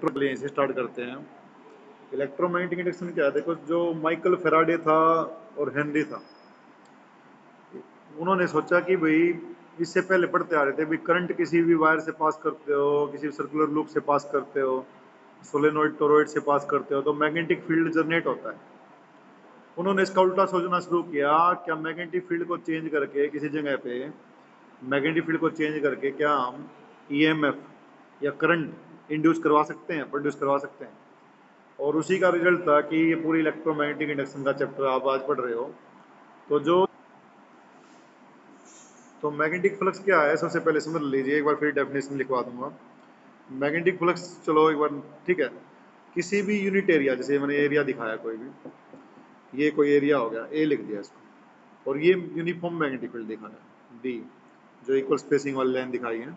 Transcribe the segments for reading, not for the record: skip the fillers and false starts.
यहीं से स्टार्ट करते हैं। इलेक्ट्रोमैग्नेटिक इंडक्शन क्या है, देखो जो माइकल फेराडे था और हेनरी था, उन्होंने सोचा कि भाई इससे पहले पढ़ते आ रहे थे भाई करंट किसी भी वायर से पास करते हो, किसी सर्कुलर लूप से पास करते हो, सोलेनोइड टोरॉइड से पास करते हो तो मैग्नेटिक फील्ड जनरेट होता है। उन्होंने इसका उल्टा सोचना शुरू किया, क्या मैग्नेटिक फील्ड को चेंज करके किसी जगह पे मैग्नेटिक फील्ड को चेंज करके क्या हम ईएमएफ या करंट इंड्यूस करवा सकते हैं, प्रोड्यूस करवा सकते हैं। और उसी का रिजल्ट था कि ये पूरी इलेक्ट्रोमैग्नेटिक इंडक्शन का चैप्टर आप आज पढ़ रहे हो। तो जो तो मैग्नेटिक फ्लक्स क्या है सबसे पहले समझ लीजिए, एक बार फिर डेफिनेशन लिखवा दूंगा। मैग्नेटिक फ्लक्स चलो एक बार ठीक है, किसी भी यूनिट एरिया, जैसे मैंने एरिया दिखाया कोई भी, ये कोई एरिया हो गया ए लिख दिया इसको, और ये यूनिफॉर्म मैग्नेटिक फील्ड दिखाना है डी, जो इक्वल स्पेसिंग वाली लाइन दिखाई है,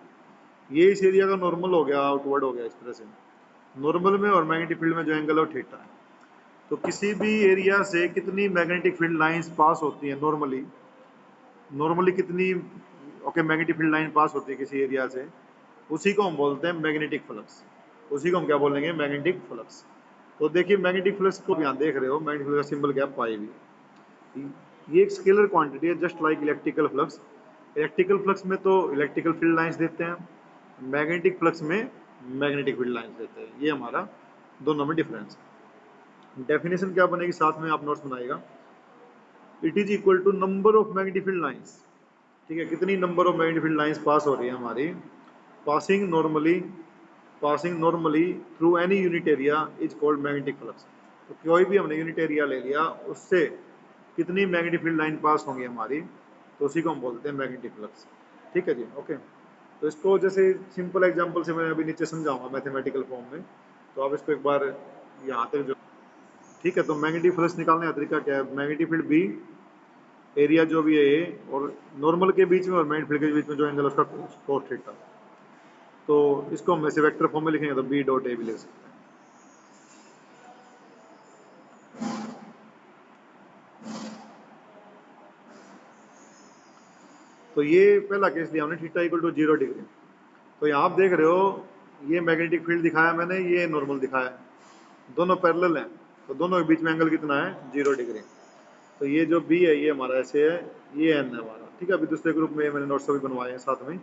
ये इस एरिया का नॉर्मल हो गया, आउटवर्ड हो गया इस तरह से। नॉर्मल में और मैग्नेटिक फील्ड में जो एंगल है थीटा है। तो किसी भी एरिया से कितनी मैग्नेटिक फील्ड लाइंस पास होती है नॉर्मली, नॉर्मली कितनी ओके मैग्नेटिक फील्ड लाइन पास होती है किसी एरिया से, उसी को हम बोलते हैं मैग्नेटिक फ्लक्स। उसी को हम क्या बोलेंगे, मैग्नेटिक फ्लक्स। तो देखिए मैग्नेटिक फ्लक्स को यहाँ देख रहे हो, मैग्नेटिक फ्लक्स का सिंबल क्या है, पाई भी। ये एक स्केलर क्वांटिटी है just like electrical flux. Electrical flux में तो इलेक्ट्रिकल फील्ड लाइंस देते हैं, मैग्नेटिक फ्लक्स में मैग्नेटिक फील्ड लाइंस देते हैं। ये हमारा दोनों में डिफरेंस है। डेफिनेशन क्या बनेगी साथ में आप नोट्स बनाइएगा। It is equal to number of magnetic field lines, ठीक है, कितनी number of magnetic field lines pass हो रही है हमारी, passing normally, passing normally through any unit area is called magnetic flux. तो कोई भी हमने यूनिट एरिया ले लिया, उससे कितनी मैग्नेटिक फील्ड लाइन पास होंगी हमारी, तो उसी को हम बोलते हैं मैग्नेटिक फ्लक्स। ठीक है जी, ओके। तो इसको जैसे सिंपल एग्जांपल से मैं अभी नीचे समझाऊंगा मैथमेटिकल फॉर्म में, तो आप इसको एक बार यहाँ तक जो, ठीक है। तो मैग्नेटिक फ्लक्स निकालने का तरीका क्या है, मैग्नेटिक फील्ड बी, एरिया जो भी है ए, और नॉर्मल के बीच में और मैग्नेटिक फील्ड के बीच में जो एंगल उसका कोस थीटा। तो इसको हम ऐसे वेक्टर फॉर्म में लिखेंगे तो बी डॉट ए भी लिख सकते हैं। तो ये पहला केस लिया हमने, थीटा इक्वल टू 0 डिग्री। तो यहाँ आप देख रहे हो, ये मैग्नेटिक फील्ड दिखाया मैंने, ये नॉर्मल दिखाया, दोनों पैरेलल हैं, तो दोनों के बीच में एंगल कितना है, 0 डिग्री। तो ये जो बी है ये हमारा ऐसे है, ये एन है हमारा, ठीक है। अभी दूसरे ग्रुप में मैंने नोट्स भी बनवाए हैं साथ में।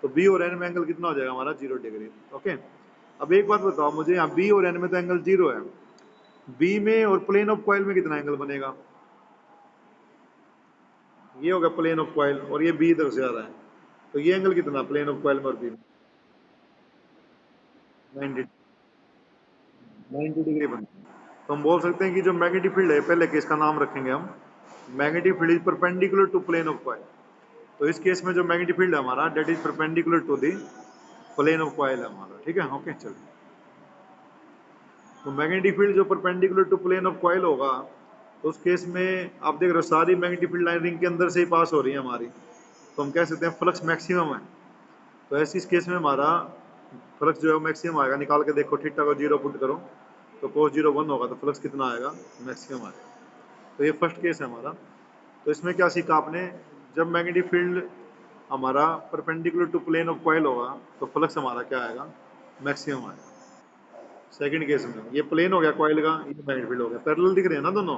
तो बी और एन में एंगल कितना हो जाएगा हमारा, 0 डिग्री। ओके। अब एक बात बताओ मुझे, यहाँ बी और एन में तो एंगल 0 है, बी में और प्लेन ऑफ कॉइल में कितना एंगल बनेगा, ये होगा प्लेन ऑफ कॉइल, और ये बी इधर से आ रहा है, तो ये एंगल कितना प्लेन ऑफ कॉइल में और बी में, 90 डिग्री बनता है। तो हम बोल सकते हैं कि जो मैग्नेटिक फील्ड है, पहले केस का नाम रखेंगे हम, magnetic field is perpendicular to plane of coil. तो इस केस में जो मैग्नेटिक फील्ड है हमारा, that is perpendicular to the plane of coil है हमारा, ठीक है, ओके। चलिए, तो मैग्नेटिक फील्ड जो perpendicular to plane of coil होगा, तो उस केस में आप देख रहे हो सारी मैग्नेटिक फील्ड लाइन रिंग के अंदर से ही पास हो रही है हमारी, तो हम कह सकते हैं फ्लक्स मैक्सिमम है। तो ऐसे इस केस में हमारा फ्लक्स जो है मैक्सिमम आएगा, निकाल के देखो, थीटा को 0 पुट करो तो cos 0 1 होगा, तो फ्लक्स कितना आएगा, मैक्सिमम आएगा। तो ये फर्स्ट केस है हमारा। तो इसमें क्या सीखा आपने, जब मैग्नेटिक फील्ड हमारा perpendicular to plane of coil होगा तो फ्लक्स हमारा क्या आएगा, मैक्सिमम आएगा। सेकंड केस में ये प्लेन हो गया कॉइल का, ये मैग्नेटिक फील्ड हो गया, पैरेलल दिख रहे हैं ना दोनों,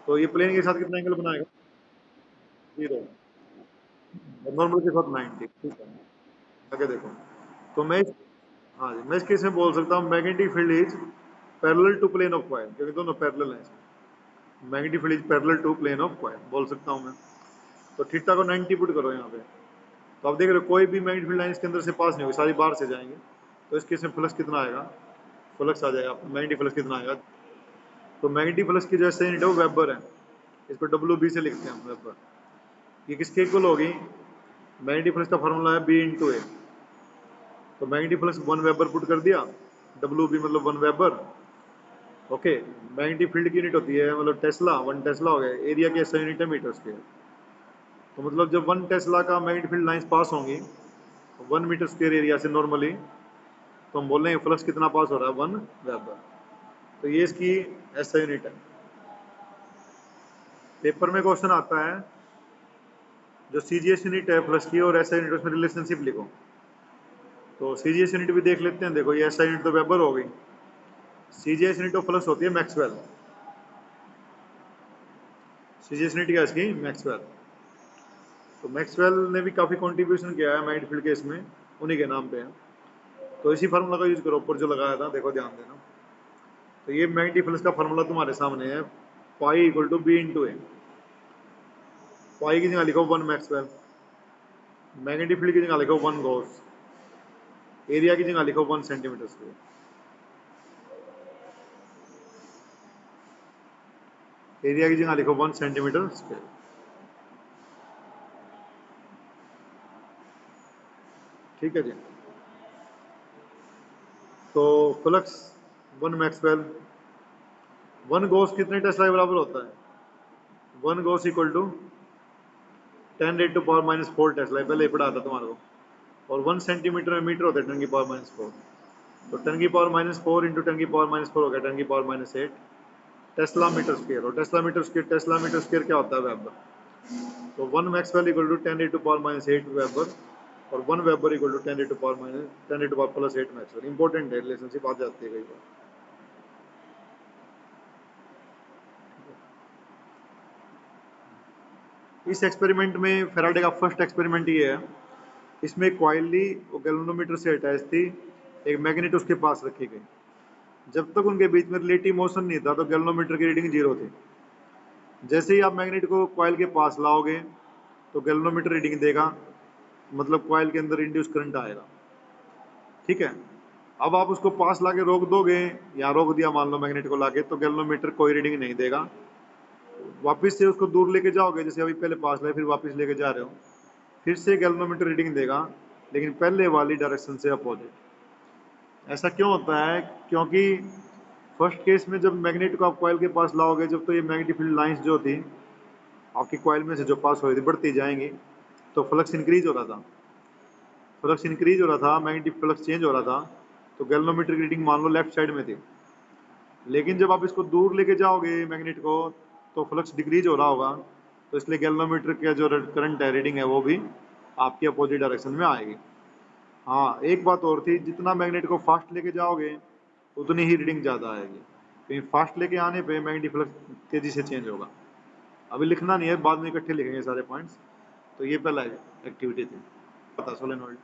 तो ये प्लेन के साथ कितना एंगल बनाएगा, 0, और नॉर्मल के साथ 90, ठीक है। आगे देखो, तो मैं, हाँ जी, मैं इस केस में बोल सकता हूँ magnetic field is parallel to plane of coil, क्योंकि दोनों पैरेलल हैं इसमें। Magnetic field is parallel to plane of coil बोल सकता हूँ मैं। तो थीटा को 90 पुट करो यहाँ पे, तो आप देख रहे हो कोई भी मैग्नेटिक फील्ड लाइन इसके अंदर से पास नहीं होगी, सारी बाहर से जाएंगे। तो इस केस में फ्लक्स कितना आएगा, फ्लक्स आ जाएगा, मैग्नेटिक फ्लक्स कितना आएगा। तो मैग्नेटिक फ्लक्स की जो यूनिट है वो वेबर है, इसको डब्ल्यू बी से लिखते हैं हम, वेबर। ये किसके इक्वल होगी, मैग्नेटिक फ्लक्स का फॉर्मूला है बी इंटू ए। तो मैग्नेटिक फ्लक्स 1 वेबर पुट कर दिया, डब्ल्यू बी मतलब 1 वेबर, ओके। मैग्नेटिक फील्ड की यूनिट होती है मतलब टेस्ला, 1 टेस्ला हो गया, एरिया की ऐसा यूनिट है मीटर स्क्वायर। तो मतलब जब 1 टेस्ला का मैग्नेटिक फील्ड लाइंस पास होंगी 1 मीटर स्क्वायर एरिया से नॉर्मली, तो हम बोल रहे हैं फ्लक्स कितना पास हो रहा है, 1 वेबर। तो ये इसकी ऐसा यूनिट है। पेपर में क्वेश्चन आता है, जो सीजीएस यूनिट है फ्लक्स की और ऐसा यूनिट, उसमें रिलेशनशिप लिखो। तो सीजीएस यूनिट भी देख लेते हैं। देखो ये एसआई यूनिट तो वेबर हो गई, सीजीएस यूनिट ऑफ फ्लक्स होती है मैक्सवेल। सीजीएस यूनिट क्या है इसकी? मैक्सवेल। तो मैक्सवेल ने भी काफ़ी कंट्रीब्यूशन किया है मैग्नेटिक फील्ड केस में, उन्हीं के नाम पे है। तो इसी फार्मूला का यूज करो, ऊपर जो लगाया था देखो, ध्यान देना। तो ये मैग्नेटिक फ्लक्स का फार्मूला तुम्हारे सामने है, pi equal to B into A. Pi की जगह लिखो 1 मैक्सवेल, मैग्नेटिक फील्ड की जगह लिखो 1 गॉस, एरिया की जगह लिखो 1 सेंटीमीटर स्क्वायर। एरिया की जगह लिखो 1 सेंटीमीटर स्क्वायर। ठीक है जी। तो फ्लक्स 1 मैक्सवेल, 1 गॉस कितने टेस्ला के बराबर होता है? 1 गॉस इक्वल टू 10⁻⁻⁴ टेस्ला, पहले ही पढ़ा था तुम्हारे को। और 1 सेंटीमीटर में मीटर होता है 10⁻⁻⁴। तो 10⁻⁴ इंटू 10⁻⁴ हो गया 10⁻⁸ टेस्ला मीटर स्क्वायर। और टेस्ला मीटर स्क्वायर क्या होता है? वेबर। तो 1 मैक्सवेल इक्वल टू 10⁻⁸ वेबर, और 1 weber equal to 10⁻⁻+8 maxwell. Important है, रिलेशनशिप आ जाती है कई बार। इस एक्सपेरिमेंट में फेराडे का फर्स्ट एक्सपेरिमेंट ये है। इसमें कॉइल ली वो गैल्वेनोमीटर से अटैच थी, एक मैग्नेट उसके पास रखी गई। जब तक उनके बीच में रिलेटिव मोशन नहीं था तो गैल्वेनोमीटर की रीडिंग 0 थी। जैसे ही आप मैग्नेट को कॉइल के पास लाओगे तो गैल्वेनोमीटर रीडिंग देगा, मतलब कॉइल के अंदर इंड्यूस करंट आएगा। ठीक है। अब आप उसको पास लाके रोक दोगे, या रोक दिया मान लो मैग्नेट को लाके, तो गैल्वेनोमीटर कोई रीडिंग नहीं देगा। वापस से उसको दूर लेके जाओगे, जैसे अभी पहले पास लाए फिर वापस लेके जा रहे हो, फिर से गैल्वेनोमीटर रीडिंग देगा, लेकिन पहले वाली डायरेक्शन से अपोजिट। ऐसा क्यों होता है? क्योंकि फर्स्ट केस में जब मैग्नेट को आप कॉइल के पास लाओगे, जब तो ये मैग्नेटिक फील्ड लाइंस जो थी आपकी कॉइल में से जो पास हो रही थी बढ़ती जाएंगी, तो फ्लक्स इंक्रीज हो रहा था। फ्लक्स इंक्रीज हो रहा था, मैग्नेटिक फ्लक्स चेंज हो रहा था, तो गैल्वेनोमीटर की रीडिंग मान लो लेफ्ट साइड में थी। लेकिन जब आप इसको दूर लेके जाओगे मैग्नेट को, तो फ्लक्स डिक्रीज हो रहा होगा, तो इसलिए गैल्वेनोमीटर का जो करंट है रीडिंग है वो भी आपकी अपोजिट डायरेक्शन में आएगी। हाँ, एक बात और थी, जितना मैग्नेट को फास्ट लेके जाओगे उतनी ही रीडिंग ज़्यादा आएगी, क्योंकि फास्ट लेके आने पे मैग्नेटिक फ्लक्स तेज़ी से चेंज होगा। अभी लिखना नहीं है, बाद में इकट्ठे लिखेंगे सारे पॉइंट्स। तो ये पहला एक्टिविटी थी, पता सोलेनोइड।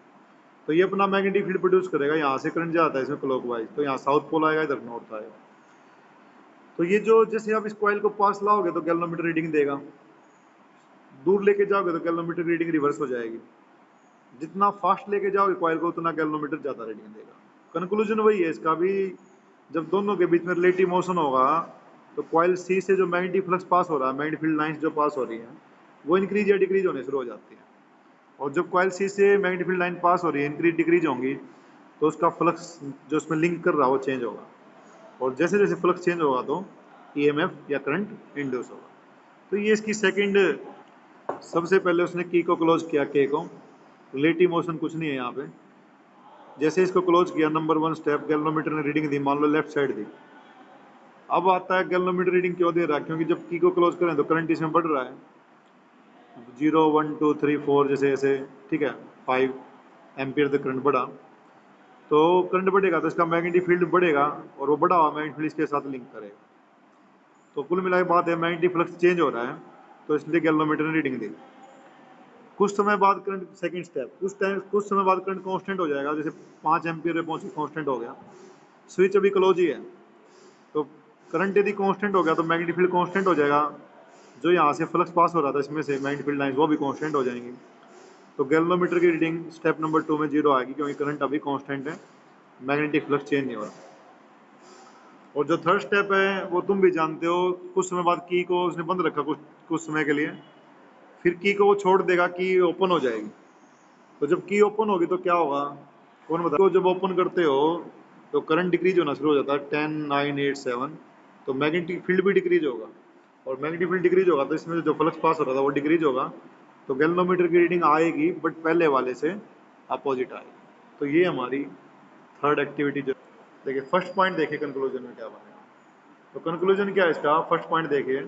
तो ये अपना मैग्नेटिक फील्ड प्रोड्यूस करेगा, यहाँ से करंट जाता है इसमें क्लॉकवाइज, तो यहाँ साउथ पोल आएगा, इधर नॉर्थ आएगा। तो ये जो जैसे आप इस कॉइल को पास लाओगे तो गैल्वेनोमीटर रीडिंग देगा, दूर लेके जाओगे तो गैल्वेनोमीटर रीडिंग रिवर्स हो जाएगी। जितना फास्ट लेके जाओगे कॉइल को उतना गैल्वेनोमीटर ज़्यादा रीडिंग देगा। कंक्लूजन वही है इसका भी, जब दोनों के बीच में रिलेटिव मोशन होगा तो कॉइल सी से जो मैग्नेटिक फ्लक्स पास हो रहा है, मैग्नेटिक फील्ड लाइंस जो पास हो रही है, वो इंक्रीज या डिक्रीज होने शुरू हो जाती है। और जब कॉइल सी से मैग्नेटिक फील्ड लाइन पास हो रही है, इंक्रीज डिक्रीज होंगी, तो उसका फ्लक्स जो उसमें लिंक कर रहा है वो चेंज होगा। और जैसे जैसे फ्लक्स चेंज होगा तो ईएमएफ या करंट इंड्यूस होगा। तो ये इसकी सेकंड, सबसे पहले उसने की को क्लोज किया, के को, रिलेटिव मोशन कुछ नहीं है यहाँ पे। जैसे इसको क्लोज किया, नंबर 1 स्टेप, गैल्वेनोमीटर ने रीडिंग दी, मान लो लेफ्ट साइड दी। अब आता है गैल्वेनोमीटर रीडिंग क्यों दे रहा है? क्योंकि जब की को क्लोज करें तो करंट इसमें बढ़ रहा है, 0 1 2 3 4 जैसे ऐसे, ठीक है, 5 एम्पियर तक करंट बढ़ा। तो करंट बढ़ेगा तो इसका मैग्नेटिक फील्ड बढ़ेगा, और वो बढ़ा हुआ मैग्नेटिक फील्ड इसके साथ लिंक करेगा। तो कुल मिला के बात है, मैग्नेटिक फ्लक्स चेंज हो रहा है, तो इसलिए गैल्वेनोमीटर ने रीडिंग दी। कुछ समय बाद करंट, सेकंड स्टेप, कुछ समय बाद करंट कांस्टेंट हो जाएगा, जैसे 5 एम्पियर पे पहुंचे, कांस्टेंट हो गया, स्विच अभी क्लोज ही है। तो करंट यदि कांस्टेंट हो गया तो मैग्नेटिक फील्ड कांस्टेंट हो जाएगा, जो यहाँ से फ्लक्स पास हो रहा था इसमें से मैग्नेटिक फील्ड लाइंस, वो भी कांस्टेंट हो जाएंगी। तो गैल्वेनोमीटर की रीडिंग स्टेप नंबर 2 में 0 आएगी, क्योंकि करंट अभी कांस्टेंट है, मैग्नेटिक फ्लक्स चेंज नहीं हो रहा। और जो थर्ड स्टेप है वो तुम भी जानते हो, कुछ समय बाद की को उसने बंद रखा कुछ कुछ समय के लिए, फिर की को वो छोड़ देगा, की ओपन हो जाएगी। तो जब की ओपन होगी तो क्या होगा, कौन बता? तो जब ओपन करते हो तो करंट डिक्रीज होना शुरू हो जाता है, 10 9 8 7, तो मैग्नेटिक फील्ड भी डिक्रीज होगा। और मैग्नेटिक फील्ड डिक्रीज होगा तो इसमें जो फ्लक्स पास हो रहा था वो डिक्रीज होगा, तो गैल्वेनोमीटर की रीडिंग आएगी, बट पहले वाले से अपोजिट आएगी। तो ये हमारी थर्ड एक्टिविटी। जो देखिए फर्स्ट पॉइंट देखिए कंक्लूजन में क्या बनेगा। तो कंक्लूजन क्या है इसका? फर्स्ट पॉइंट देखिए,